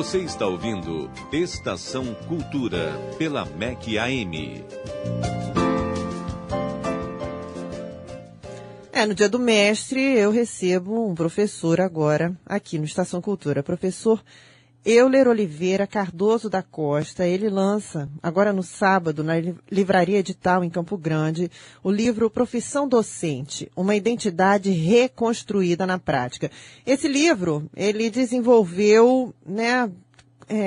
Você está ouvindo Estação Cultura, pela MEC AM. No Dia do Mestre, eu recebo um professor agora, aqui no Estação Cultura. Professor Euler Oliveira Cardoso da Costa. Ele lança, agora no sábado, na Livraria Edital, em Campo Grande, o livro Profissão Docente, uma identidade reconstruída na prática. Esse livro, ele desenvolveu,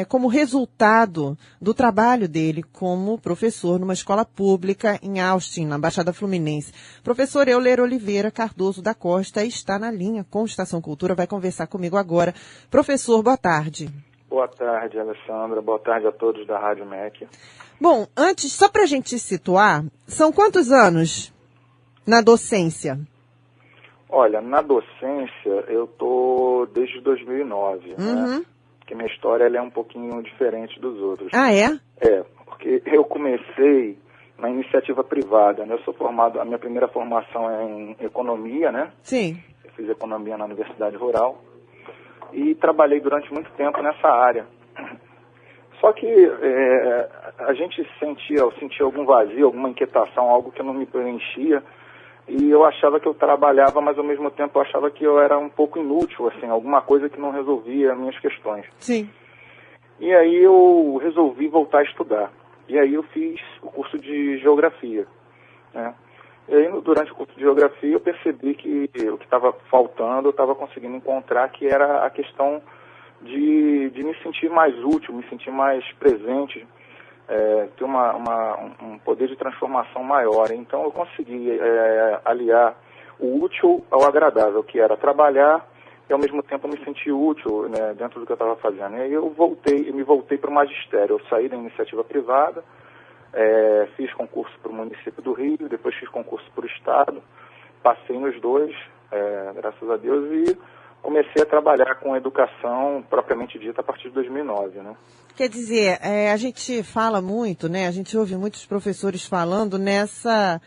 como resultado do trabalho dele como professor numa escola pública em Austin, na Baixada Fluminense. Professor Euler Oliveira Cardoso da Costa está na linha com Estação Cultura, vai conversar comigo agora. Professor, boa tarde. Boa tarde, Alessandra. Boa tarde a todos da Rádio MEC. Bom, antes, só para a gente situar, são quantos anos na docência? Olha, na docência eu tô desde 2009, né? Porque minha história ela é um pouquinho diferente dos outros. Ah, é? Porque eu comecei na iniciativa privada, né? Eu sou formado, a minha primeira formação é em economia, né? Sim. Eu fiz economia na Universidade Rural e trabalhei durante muito tempo nessa área. Só que a gente sentia algum vazio, alguma inquietação, algo que não me preenchia. E eu achava que eu trabalhava, mas ao mesmo tempo eu achava que eu era um pouco inútil, assim, alguma coisa que não resolvia as minhas questões. Sim. E aí eu resolvi voltar a estudar. E aí eu fiz o curso de Geografia, né? E aí durante o curso de Geografia eu percebi que o que estava faltando, eu estava conseguindo encontrar, que era a questão de me sentir mais útil, me sentir mais presente, ter um poder de transformação maior. Então eu consegui aliar o útil ao agradável, que era trabalhar e ao mesmo tempo me sentir útil, né, dentro do que eu estava fazendo. E aí eu me voltei para o magistério. Eu saí da iniciativa privada, fiz concurso para o município do Rio, depois fiz concurso para o Estado, passei nos dois, graças a Deus, e comecei a trabalhar com educação propriamente dita a partir de 2009, né? Quer dizer, a gente fala muito, né? A gente ouve muitos professores falando nessa...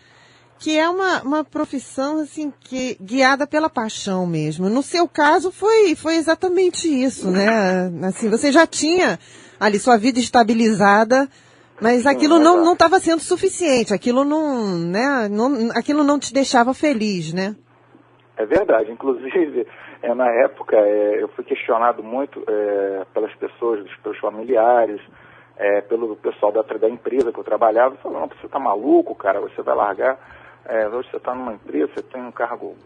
que é uma profissão, assim, que guiada pela paixão mesmo. No seu caso, foi exatamente isso, né? Assim, você já tinha ali sua vida estabilizada, mas aquilo não estava sendo suficiente. Aquilo aquilo não te deixava feliz, né? É verdade. Inclusive, na época, eu fui questionado muito pelas pessoas, pelos familiares, pelo pessoal da empresa que eu trabalhava, falando: você tá maluco, cara, você vai largar, hoje você está numa empresa, você tem um cargo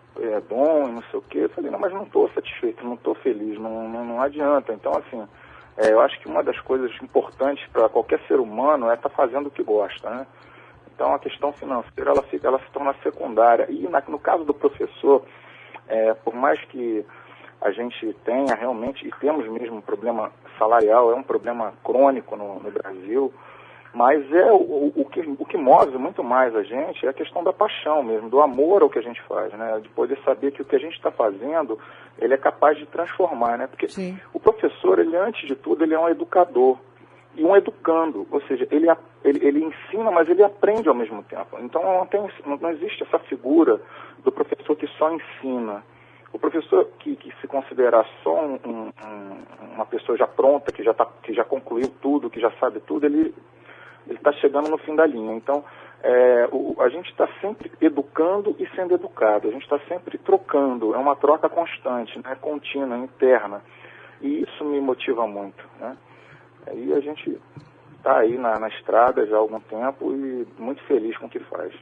bom e não sei o quê. Eu falei: não, mas não estou satisfeito, não estou feliz, não adianta. Então, assim, eu acho que uma das coisas importantes para qualquer ser humano é estar fazendo o que gosta, né? Então, a questão financeira, ela se torna secundária. E no caso do professor, por mais que a gente tenha realmente, e temos mesmo um problema salarial, é um problema crônico no Brasil, mas o que move muito mais a gente é a questão da paixão mesmo, do amor ao que a gente faz, né? De poder saber que o que a gente está fazendo, ele é capaz de transformar, né? Porque Sim. O professor, ele antes de tudo, ele é um educador e um educando, ou seja, ele ensina, mas ele aprende ao mesmo tempo. Então não existe essa figura do professor que só ensina. O professor que se considerar só uma pessoa já pronta, que já concluiu tudo, que já sabe tudo, ele está chegando no fim da linha. Então, a gente está sempre educando e sendo educado, a gente está sempre trocando, é uma troca constante, né, contínua, interna, e isso me motiva muito, né? Aí a gente está aí na estrada já há algum tempo e muito feliz com o que faz.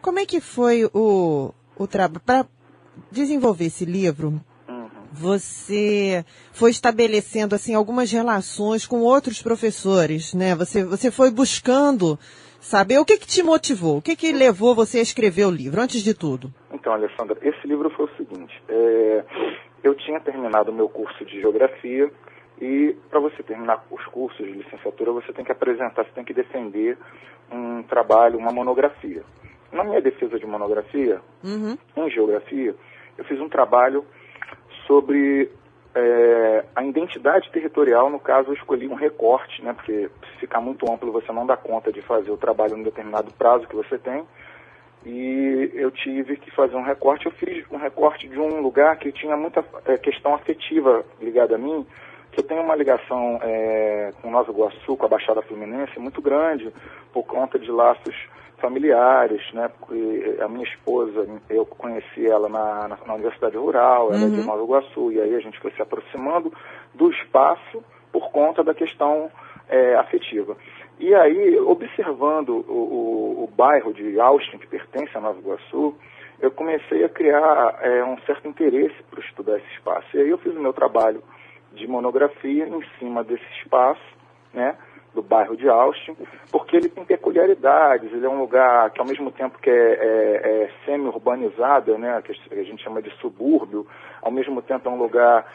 Como é que foi o trabalho para desenvolver esse livro? Você foi estabelecendo assim algumas relações com outros professores, né? Você foi buscando saber o que te motivou, o que levou você a escrever o livro, antes de tudo. Então, Alessandra, esse livro foi o seguinte: eu tinha terminado o meu curso de Geografia e para você terminar os cursos de licenciatura você tem que apresentar, você tem que defender um trabalho, uma monografia. Na minha defesa de monografia, em Geografia, eu fiz um trabalho sobre a identidade territorial. No caso, eu escolhi um recorte, né, porque se ficar muito amplo você não dá conta de fazer o trabalho em determinado prazo que você tem, e eu tive que fazer um recorte. Eu fiz um recorte de um lugar que tinha muita questão afetiva ligada a mim, que eu tenho uma ligação com Nova Iguaçu, com a Baixada Fluminense, muito grande, por conta de laços familiares, né? Porque a minha esposa, eu conheci ela na Universidade Rural, ela é de Nova Iguaçu, e aí a gente foi se aproximando do espaço por conta da questão afetiva. E aí, observando o bairro de Austin, que pertence a Nova Iguaçu, eu comecei a criar um certo interesse para estudar esse espaço. E aí eu fiz o meu trabalho de monografia em cima desse espaço, né, do bairro de Austin, porque ele tem peculiaridades, ele é um lugar que ao mesmo tempo que é semi-urbanizado, né, que a gente chama de subúrbio, ao mesmo tempo é um lugar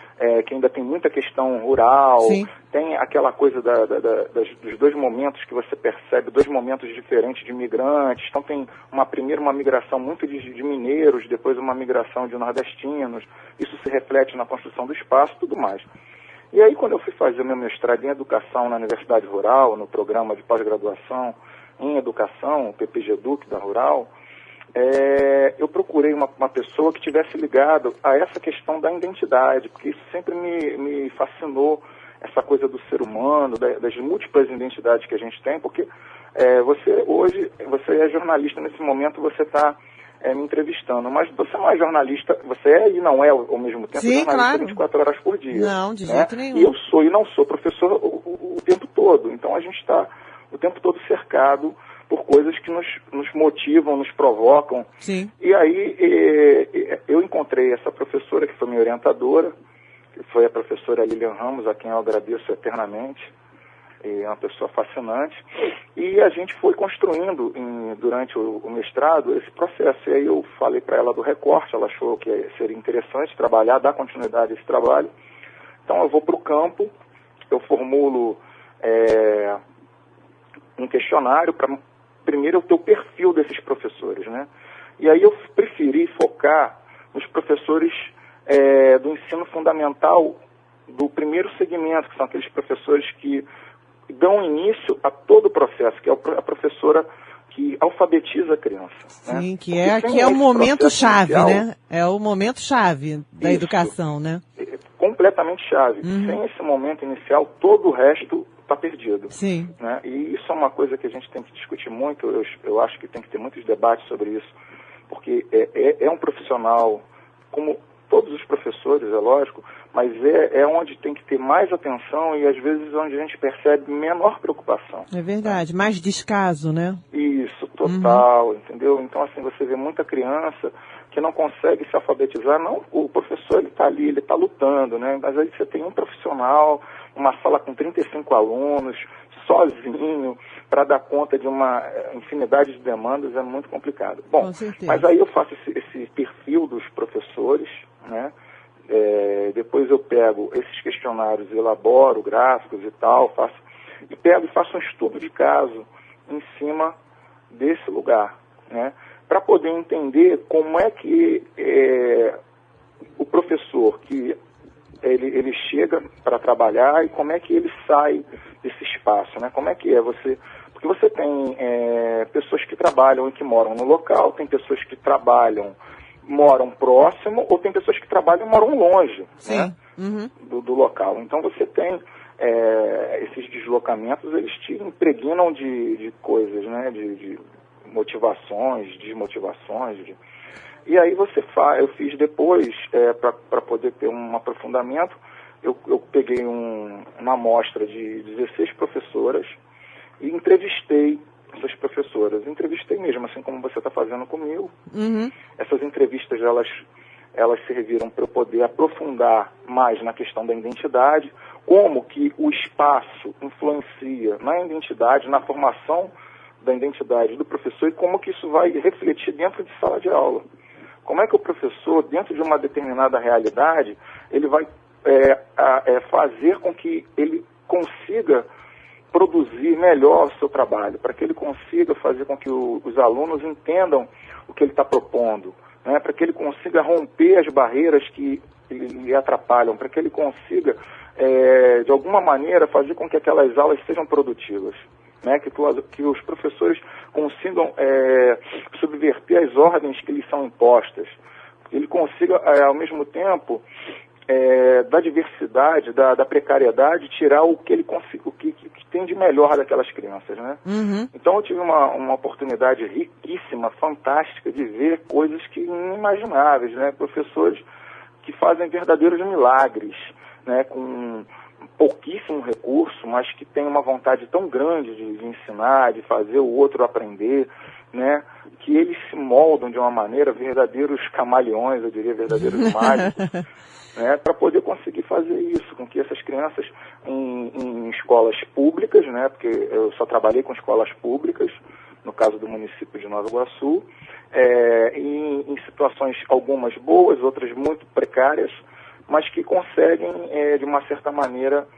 que ainda tem muita questão rural. Sim. Tem aquela coisa dos dois momentos que você percebe, dois momentos diferentes de imigrantes. Então tem primeiro uma migração muito de mineiros, depois uma migração de nordestinos. Isso se reflete na construção do espaço e tudo mais. E aí, quando eu fui fazer meu mestrado em Educação na Universidade Rural, no programa de pós-graduação em Educação, o PPG-Educ da Rural, eu procurei uma pessoa que tivesse ligado a essa questão da identidade, porque isso sempre me fascinou, essa coisa do ser humano, das múltiplas identidades que a gente tem, porque você é jornalista nesse momento, você está me entrevistando, mas você não é jornalista, você é e não é ao mesmo tempo. Sim, jornalista, claro. 24 horas por dia. Não, de jeito nenhum. E eu sou e não sou professor o tempo todo, então a gente está o tempo todo cercado por coisas que nos motivam, nos provocam. Sim. E aí eu encontrei essa professora, que foi minha orientadora, que foi a professora Lilian Ramos, a quem eu agradeço eternamente. É uma pessoa fascinante, e a gente foi construindo durante o mestrado esse processo. E aí eu falei para ela do recorte, ela achou que seria interessante trabalhar, dar continuidade a esse trabalho. Então eu vou para o campo, eu formulo um questionário para primeiro eu ter o perfil desses professores, né? E aí eu preferi focar nos professores do ensino fundamental do primeiro segmento, que são aqueles professores que dão início a todo o processo, que é a professora que alfabetiza a criança. Sim, né? que é o momento-chave, né? É o momento-chave da educação, né? É completamente chave. Sem esse momento inicial, todo o resto está perdido. Sim. Né? E isso é uma coisa que a gente tem que discutir muito, eu acho que tem que ter muitos debates sobre isso, porque é um profissional, como todos os professores, é lógico, mas é onde tem que ter mais atenção e às vezes onde a gente percebe menor preocupação. É verdade, mais descaso, né? Isso, total, entendeu? Então, assim, você vê muita criança que não consegue se alfabetizar, não, o professor ele está ali, ele está lutando, né? Mas aí você tem um profissional, uma sala com 35 alunos, sozinho, para dar conta de uma infinidade de demandas, é muito complicado. Bom, mas aí eu faço esse perfil dos professores, né? Depois eu pego esses questionários, elaboro gráficos e tal, faço um estudo de caso em cima desse lugar, né? Para poder entender como é que o professor que ele chega para trabalhar e como é que ele sai desse espaço, né? Como é que você... Porque você tem pessoas que trabalham e que moram no local, tem pessoas que moram próximo, ou tem pessoas que trabalham e moram longe, né? Do local. Então você tem esses deslocamentos, eles te impregnam de coisas, né? De motivações, desmotivações. E aí eu fiz depois, para poder ter um aprofundamento, eu peguei uma amostra de 16 professoras e entrevistei essas professoras. Entrevistei mesmo, assim como você está fazendo comigo. Essas entrevistas, elas serviram para eu poder aprofundar mais na questão da identidade, como que o espaço influencia na identidade, na formação da identidade do professor e como que isso vai refletir dentro de sala de aula. Como é que o professor, dentro de uma determinada realidade, ele vai fazer com que ele consiga produzir melhor o seu trabalho, para que ele consiga fazer com que os alunos entendam o que ele está propondo, né? Para que ele consiga romper as barreiras que lhe atrapalham, para que ele consiga, de alguma maneira, fazer com que aquelas aulas sejam produtivas, né? Que os professores consigam subverter as ordens que lhes são impostas, que ele consiga, ao mesmo tempo, da diversidade, da precariedade, tirar o que que tem de melhor daquelas crianças, né? Uhum. Então eu tive uma oportunidade riquíssima, fantástica, de ver coisas que inimagináveis, né? Professores que fazem verdadeiros milagres, né? Com pouquíssimo recurso, mas que têm uma vontade tão grande de ensinar, de fazer o outro aprender, né? Que eles se moldam de uma maneira, verdadeiros camaleões, eu diria, verdadeiros mágicos, né? Para poder conseguir fazer isso, com que essas crianças em escolas públicas, né? Porque eu só trabalhei com escolas públicas, no caso do município de Nova Iguaçu, em situações algumas boas, outras muito precárias, mas que conseguem, de uma certa maneira,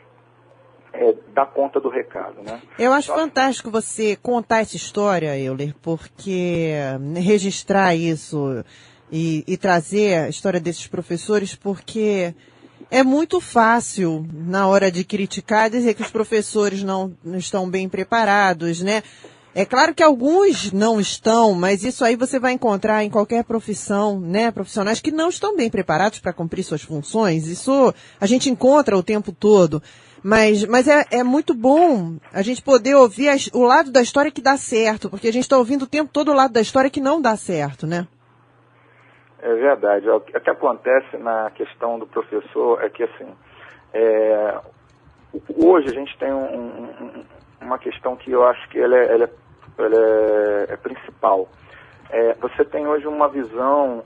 dar conta do recado, né? Eu acho fantástico você contar essa história, Euler, porque registrar isso e trazer a história desses professores, porque é muito fácil, na hora de criticar, dizer que os professores não estão bem preparados, né? É claro que alguns não estão, mas isso aí você vai encontrar em qualquer profissão, né? Profissionais que não estão bem preparados para cumprir suas funções. Isso a gente encontra o tempo todo. Mas é muito bom a gente poder ouvir o lado da história que dá certo, porque a gente está ouvindo o tempo todo o lado da história que não dá certo, né? É verdade. O que acontece na questão do professor é que, assim, hoje a gente tem uma questão que eu acho que ela é principal. Você tem hoje uma visão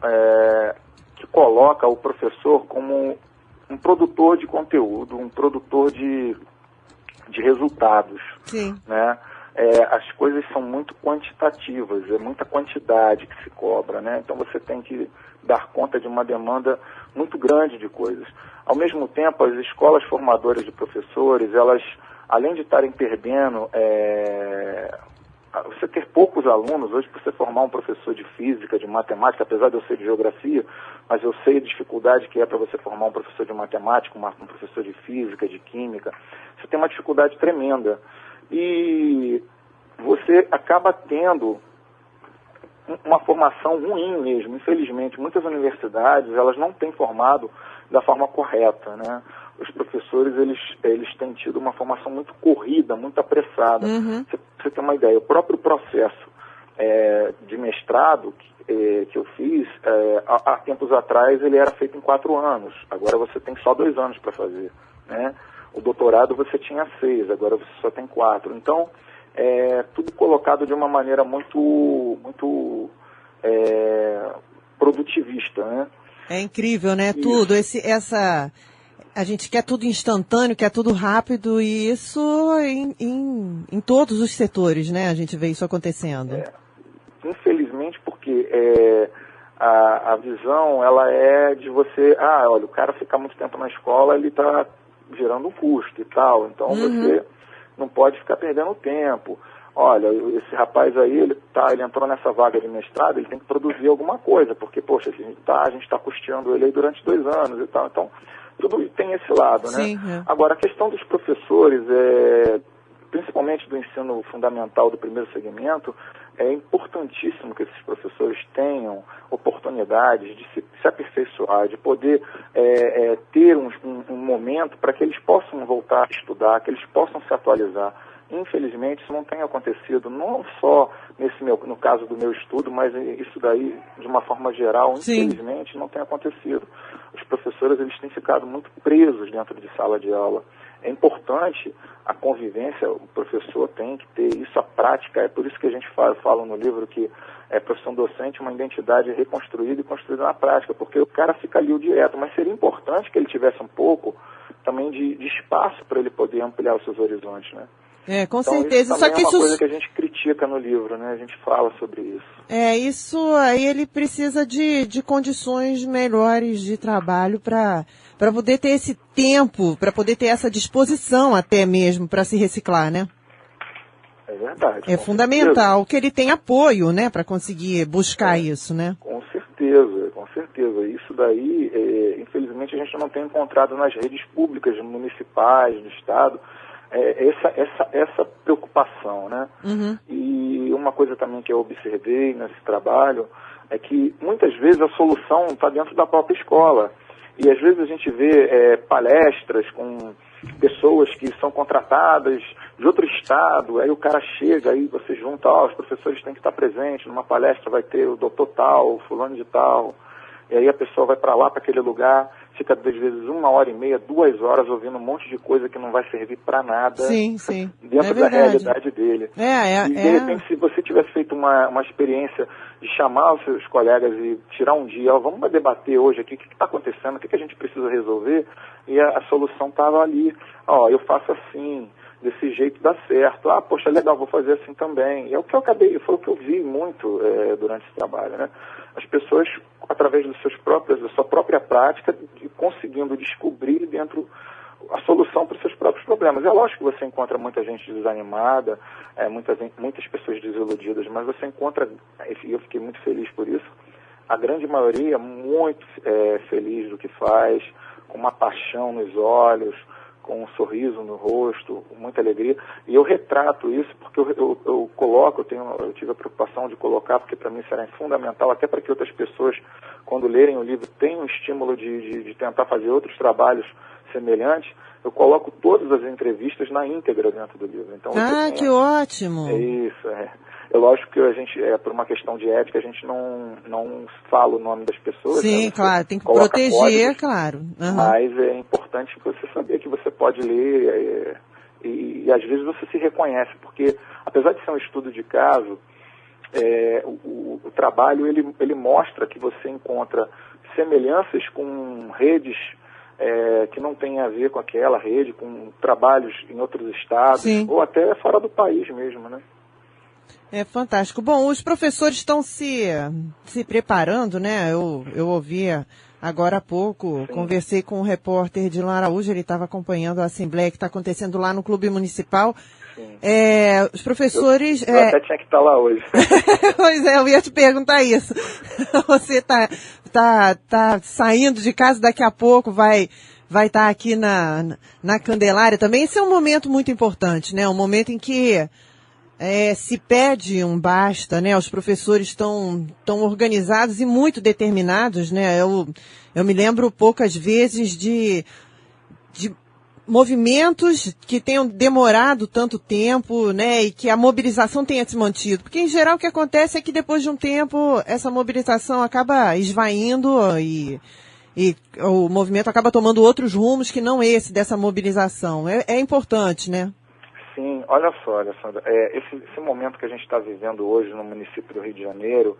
que coloca o professor como um produtor de conteúdo, um produtor de resultados. Sim. Né? As coisas são muito quantitativas, é muita quantidade que se cobra, né? Então você tem que dar conta de uma demanda muito grande de coisas. Ao mesmo tempo, as escolas formadoras de professores, elas, além de estarem perdendo, você ter poucos alunos, hoje para você formar um professor de física, de matemática, apesar de eu ser de geografia, mas eu sei a dificuldade que é para você formar um professor de matemática, um professor de física, de química, você tem uma dificuldade tremenda. E você acaba tendo uma formação ruim mesmo, infelizmente. Muitas universidades, elas não têm formado da forma correta, né? Os professores, eles têm tido uma formação muito corrida, muito apressada. Uhum. Você tem uma ideia, o próprio processo de mestrado que eu fiz, há tempos atrás, ele era feito em 4 anos. Agora você tem só 2 anos para fazer, né? O doutorado você tinha 6, agora você só tem 4. Então, tudo colocado de uma maneira muito produtivista, né? É incrível, né? Isso. Tudo, a gente quer tudo instantâneo, quer tudo rápido, e isso em todos os setores, né? A gente vê isso acontecendo. Infelizmente, porque a visão, ela é de você, olha, o cara ficar muito tempo na escola, ele está gerando um custo e tal, então você não pode ficar perdendo tempo. Olha, esse rapaz aí, ele entrou nessa vaga de mestrado, ele tem que produzir alguma coisa, porque, poxa, a gente está custeando ele aí durante 2 anos e tal, então tudo tem esse lado, né? Sim, Agora, a questão dos professores, principalmente do ensino fundamental do primeiro segmento, é importantíssimo que esses professores tenham oportunidades de se aperfeiçoar, de poder ter um momento para que eles possam voltar a estudar, que eles possam se atualizar. Infelizmente, isso não tem acontecido, não só no caso do meu estudo, mas isso daí, de uma forma geral, infelizmente, não tem acontecido. Os professores, eles têm ficado muito presos dentro de sala de aula. É importante a convivência, o professor tem que ter isso, a prática, é por isso que a gente fala no livro que profissão docente é uma identidade reconstruída e construída na prática, porque o cara fica ali o direto, mas seria importante que ele tivesse um pouco também de espaço para ele poder ampliar os seus horizontes, né? Com então, certeza. Isso também é uma coisa que a gente critica no livro, né? A gente fala sobre isso. Isso aí ele precisa de condições melhores de trabalho para poder ter esse tempo, para poder ter essa disposição até mesmo para se reciclar, né? É verdade. É fundamental que ele tenha apoio, né, para conseguir buscar isso, né? Com certeza, com certeza. Isso daí, infelizmente, a gente não tem encontrado nas redes públicas, municipais, do Estado, essa preocupação, né? Uhum. E uma coisa também que eu observei nesse trabalho é que muitas vezes a solução está dentro da própria escola. E às vezes a gente vê palestras com pessoas que são contratadas de outro estado, aí o cara chega, aí você junta, os professores têm que estar presentes, numa palestra vai ter o doutor tal, o fulano de tal, e aí a pessoa vai para lá, para aquele lugar, fica às vezes 1h30, 2 horas ouvindo um monte de coisa que não vai servir para nada. Sim, sim. Dentro da realidade dele. E de repente, se você tivesse feito uma experiência de chamar os seus colegas e tirar um dia, vamos debater hoje aqui o que está acontecendo, o que a gente precisa resolver, e a solução estava ali. Eu faço assim, desse jeito dá certo. Poxa, legal, vou fazer assim também. E é o que foi o que eu vi muito durante esse trabalho, né? As pessoas, através da sua própria prática, conseguindo descobrir dentro a solução para os seus próprios problemas. É lógico que você encontra muita gente desanimada, muitas pessoas desiludidas, mas você encontra, e eu fiquei muito feliz por isso, a grande maioria muito feliz do que faz, com uma paixão nos olhos, com um sorriso no rosto, com muita alegria. E eu retrato isso porque eu coloco, eu tive a preocupação de colocar, porque para mim será fundamental, até para que outras pessoas, quando lerem o livro, tenham o estímulo de tentar fazer outros trabalhos semelhantes. Eu coloco todas as entrevistas na íntegra dentro do livro. Então, que ótimo! É isso, É lógico que a gente, por uma questão de ética, a gente não fala o nome das pessoas. Sim, né? Claro, tem que proteger, códigos, claro. Uhum. Mas é importante você saber que você pode ler e às vezes você se reconhece, porque apesar de ser um estudo de caso, o trabalho ele mostra que você encontra semelhanças com redes que não tem a ver com aquela rede, com trabalhos em outros estados, Sim. Ou até fora do país mesmo, né? É fantástico. Bom, os professores estão se preparando, né? Eu ouvi agora há pouco, Sim. Conversei com um repórter de Lan Araújo, ele estava acompanhando a assembleia que está acontecendo lá no Clube Municipal. Os professores... Eu até tinha que estar lá hoje. Pois eu ia te perguntar isso. Você tá saindo de casa, daqui a pouco vai estar aqui na Candelária também. Esse é um momento muito importante, né? Um momento em que se pede um basta, né? Os professores estão organizados e muito determinados, né? Eu me lembro poucas vezes de movimentos que tenham demorado tanto tempo, né? E que a mobilização tenha se mantido. Porque, em geral, o que acontece é que depois de um tempo, essa mobilização acaba esvaindo e o movimento acaba tomando outros rumos que não esse dessa mobilização. É importante, né? Sim, olha só, Alessandra, esse momento que a gente está vivendo hoje no município do Rio de Janeiro,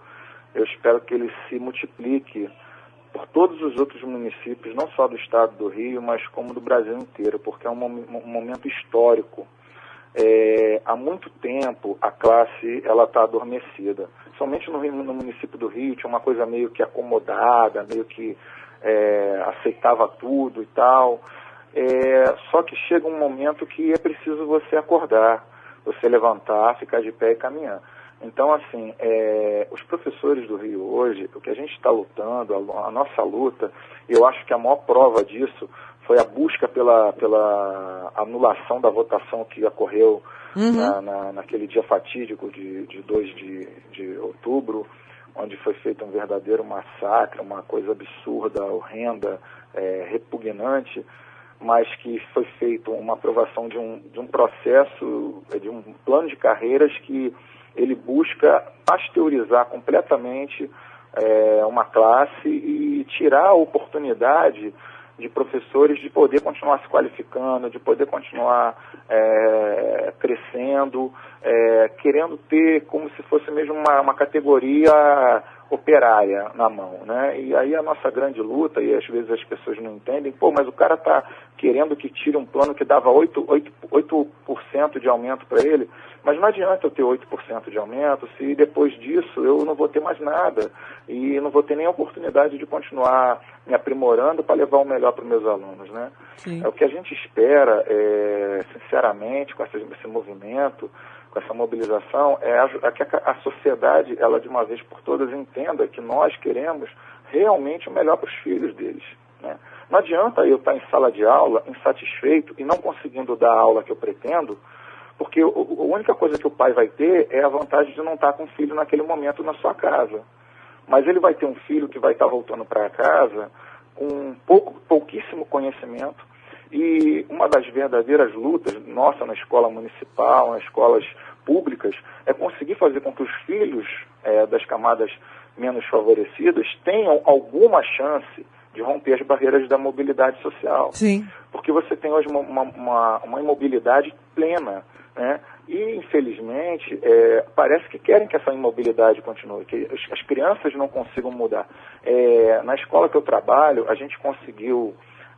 eu espero que ele se multiplique por todos os outros municípios, não só do estado do Rio, mas como do Brasil inteiro, porque é um momento histórico. Há muito tempo a classe está adormecida. Somente no município do Rio tinha uma coisa meio que acomodada, meio que aceitava tudo e tal. Só que chega um momento que é preciso você acordar, você levantar, ficar de pé e caminhar. Então, assim, os professores do Rio hoje, o que a gente está lutando, a nossa luta, eu acho que a maior prova disso foi a busca pela anulação da votação que ocorreu naquele dia fatídico de 2 de outubro, onde foi feito um verdadeiro massacre, uma coisa absurda, horrenda, repugnante, mas que foi feita uma aprovação de um processo, de um plano de carreiras que ele busca pasteurizar completamente uma classe e tirar a oportunidade de professores de poder continuar se qualificando, de poder continuar crescendo, querendo ter como se fosse mesmo uma categoria operária na mão, né? E aí a nossa grande luta, e às vezes as pessoas não entendem, mas o cara está querendo que tire um plano que dava 8% de aumento para ele, mas não adianta eu ter 8% de aumento se depois disso eu não vou ter mais nada e não vou ter nem a oportunidade de continuar me aprimorando para levar o melhor para os meus alunos, né? Sim. O que a gente espera, sinceramente, com esse movimento, com essa mobilização, é que a sociedade, ela de uma vez por todas entenda que nós queremos realmente o melhor para os filhos deles, né? Não adianta eu estar em sala de aula insatisfeito e não conseguindo dar a aula que eu pretendo, porque a única coisa que o pai vai ter é a vantagem de não estar com o filho naquele momento na sua casa. Mas ele vai ter um filho que vai estar voltando para casa com pouquíssimo conhecimento. E uma das verdadeiras lutas nossa na escola municipal, nas escolas públicas, é conseguir fazer com que os filhos das camadas menos favorecidas tenham alguma chance de romper as barreiras da mobilidade social. Sim. Porque você tem hoje uma imobilidade plena, né? E, infelizmente, parece que querem que essa imobilidade continue, que as crianças não consigam mudar. Na escola que eu trabalho, a gente conseguiu,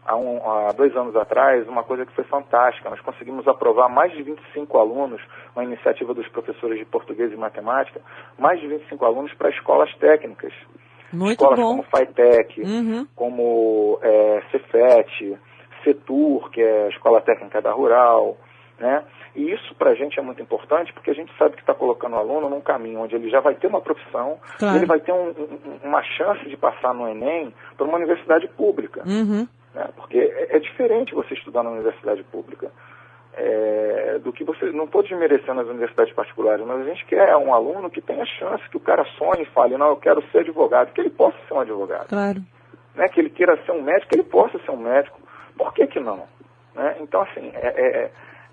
há 2 anos atrás, uma coisa que foi fantástica. Nós conseguimos aprovar mais de 25 alunos, uma iniciativa dos professores de português e matemática, mais de 25 alunos para escolas técnicas. Muito escolas bom. como FATEC, Uhum. como Cefet, CETUR, que é a Escola Técnica da Rural, né? E isso para a gente é muito importante, porque a gente sabe que está colocando o aluno num caminho onde ele já vai ter uma profissão, Claro. ele vai ter uma chance de passar no Enem para uma universidade pública. Uhum. Né? Porque é diferente você estudar na universidade pública do que você... Não estou desmerecendo as universidades particulares, mas a gente quer um aluno que tenha chance, que o cara sonhe e fale, não, eu quero ser advogado, que ele possa ser um advogado. Claro. Né? Que ele queira ser um médico, que ele possa ser um médico. Por que não? Né? Então, assim,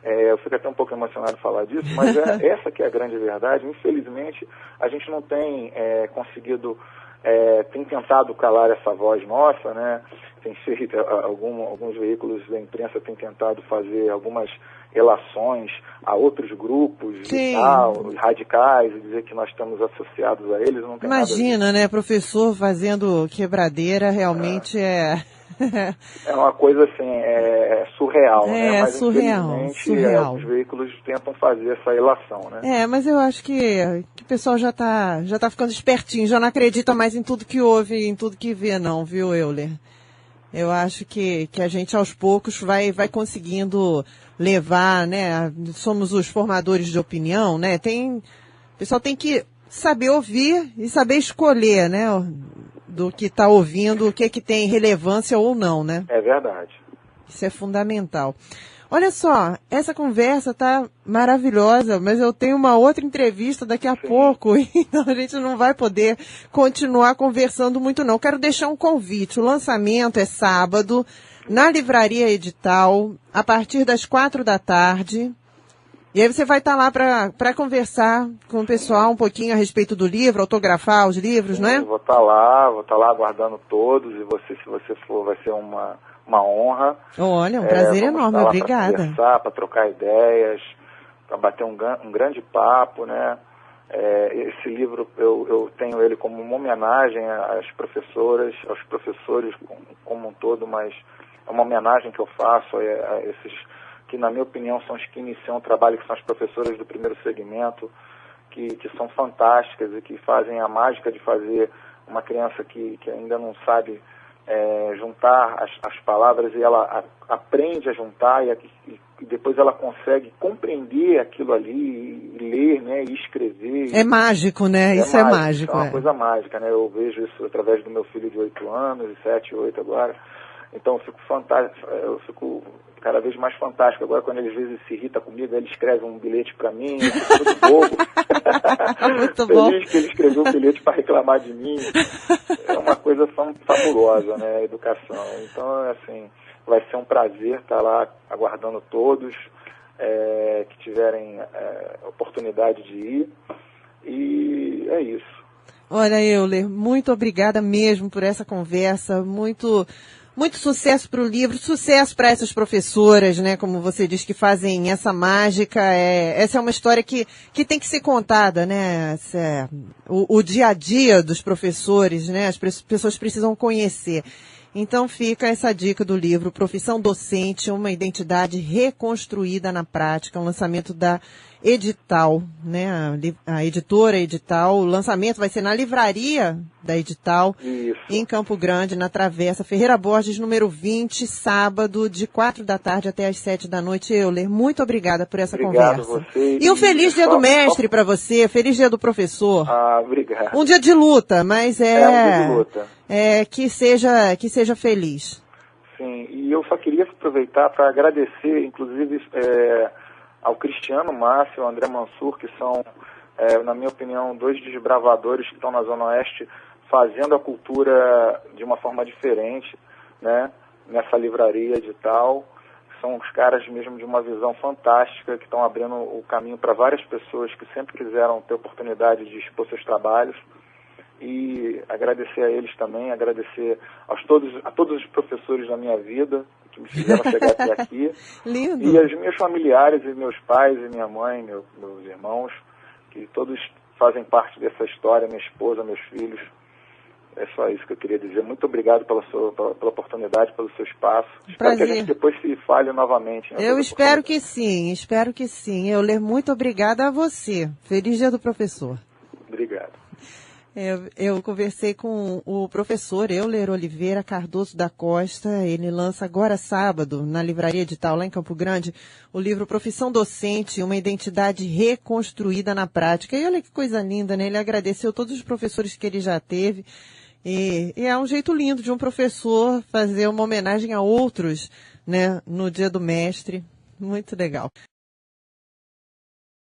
eu fico até um pouco emocionado de falar disso, mas essa que é a grande verdade. Infelizmente, a gente não tem conseguido, tem tentado calar essa voz nossa, né? Tem feito, alguns veículos da imprensa têm tentado fazer algumas relações a outros grupos Sim. e tal, radicais, e dizer que nós estamos associados a eles. Não tem Imagina, nada a ver. né, professor fazendo quebradeira, realmente É uma coisa assim, surreal, né? Mas surreal. infelizmente os veículos tentam fazer essa relação, né? Mas eu acho que o pessoal já tá ficando espertinho, já não acredita mais em tudo que ouve, em tudo que vê, não, viu, Euler? Eu acho que a gente aos poucos vai conseguindo levar, né? Somos os formadores de opinião, né? O pessoal tem que saber ouvir e saber escolher, né? Do que está ouvindo, o que tem relevância ou não, né? É verdade. Isso é fundamental. Olha só, essa conversa tá maravilhosa, mas eu tenho uma outra entrevista daqui a pouco, então a gente não vai poder continuar conversando muito não. Quero deixar um convite, o lançamento é sábado, na Livraria Edital, a partir das 16h. E aí você vai estar lá para conversar com o pessoal um pouquinho a respeito do livro, autografar os livros, não é? Eu vou estar lá aguardando todos, e se você for, vai ser uma honra. Olha, um prazer enorme, obrigada. Para conversar, para trocar ideias, para bater um grande papo, né? Esse livro, eu tenho ele como uma homenagem às professoras, aos professores como um todo, mas é uma homenagem que eu faço a esses que, na minha opinião, são os que iniciam o trabalho, que são as professoras do primeiro segmento, que são fantásticas e que fazem a mágica de fazer uma criança que ainda não sabe juntar as palavras, e ela aprende a juntar e depois ela consegue compreender aquilo ali e ler, né, e escrever. É mágico, né? Isso é mágico. É uma coisa mágica, né? Eu vejo isso através do meu filho de 8 anos, 7, 8 agora. Então eu fico cada vez mais fantástico. Agora, quando ele às vezes se irrita comigo, ele escreve um bilhete para mim, eu fico todo bobo. Muito bom. Feliz que ele escreveu um bilhete para reclamar de mim. É uma coisa fabulosa, né, a educação. Então, assim, vai ser um prazer estar lá aguardando todos que tiverem oportunidade de ir. E é isso. Olha, Euler, muito obrigada mesmo por essa conversa, muito sucesso para o livro, sucesso para essas professoras, né, como você diz, que fazem essa mágica. Essa é uma história que tem que ser contada, né, o dia a dia dos professores, né, as pessoas precisam conhecer. Então fica essa dica do livro Profissão Docente, uma identidade reconstruída na prática, um lançamento da Edital, né? A editora Edital. O lançamento vai ser na livraria da Edital, Isso. em Campo Grande, na Travessa Ferreira Borges, número 20, sábado, de 16h até as 19h. Euler, muito obrigada por essa Obrigado conversa. Você. E um feliz dia do mestre para você, feliz dia do professor. Obrigado. Um dia de luta, mas um dia de luta. Que seja feliz. Sim, e eu só queria aproveitar para agradecer, inclusive, ao Cristiano Márcio e ao André Mansur, que são, na minha opinião, 2 desbravadores que estão na Zona Oeste fazendo a cultura de uma forma diferente. né, nessa livraria edital. São os caras mesmo de uma visão fantástica, que estão abrindo o caminho para várias pessoas que sempre quiseram ter oportunidade de expor seus trabalhos. E agradecer a eles também, agradecer a todos os professores da minha vida, que me fizeram chegar até aqui. Lindo. E aos meus familiares, e meus pais, e minha mãe, meus irmãos, que todos fazem parte dessa história, minha esposa, meus filhos. É só isso que eu queria dizer. Muito obrigado pela oportunidade, pelo seu espaço. Espero que a gente depois se fale novamente. Eu espero que sim, espero que sim. Euler, muito obrigada a você. Feliz Dia do Professor. Obrigado. Eu conversei com o professor Euler Oliveira Cardoso da Costa. Ele lança agora sábado, na Livraria Edital, lá em Campo Grande, o livro Profissão Docente, uma identidade reconstruída na prática. E olha que coisa linda, né? Ele agradeceu todos os professores que ele já teve. E é um jeito lindo de um professor fazer uma homenagem a outros, né, no Dia do Mestre. Muito legal.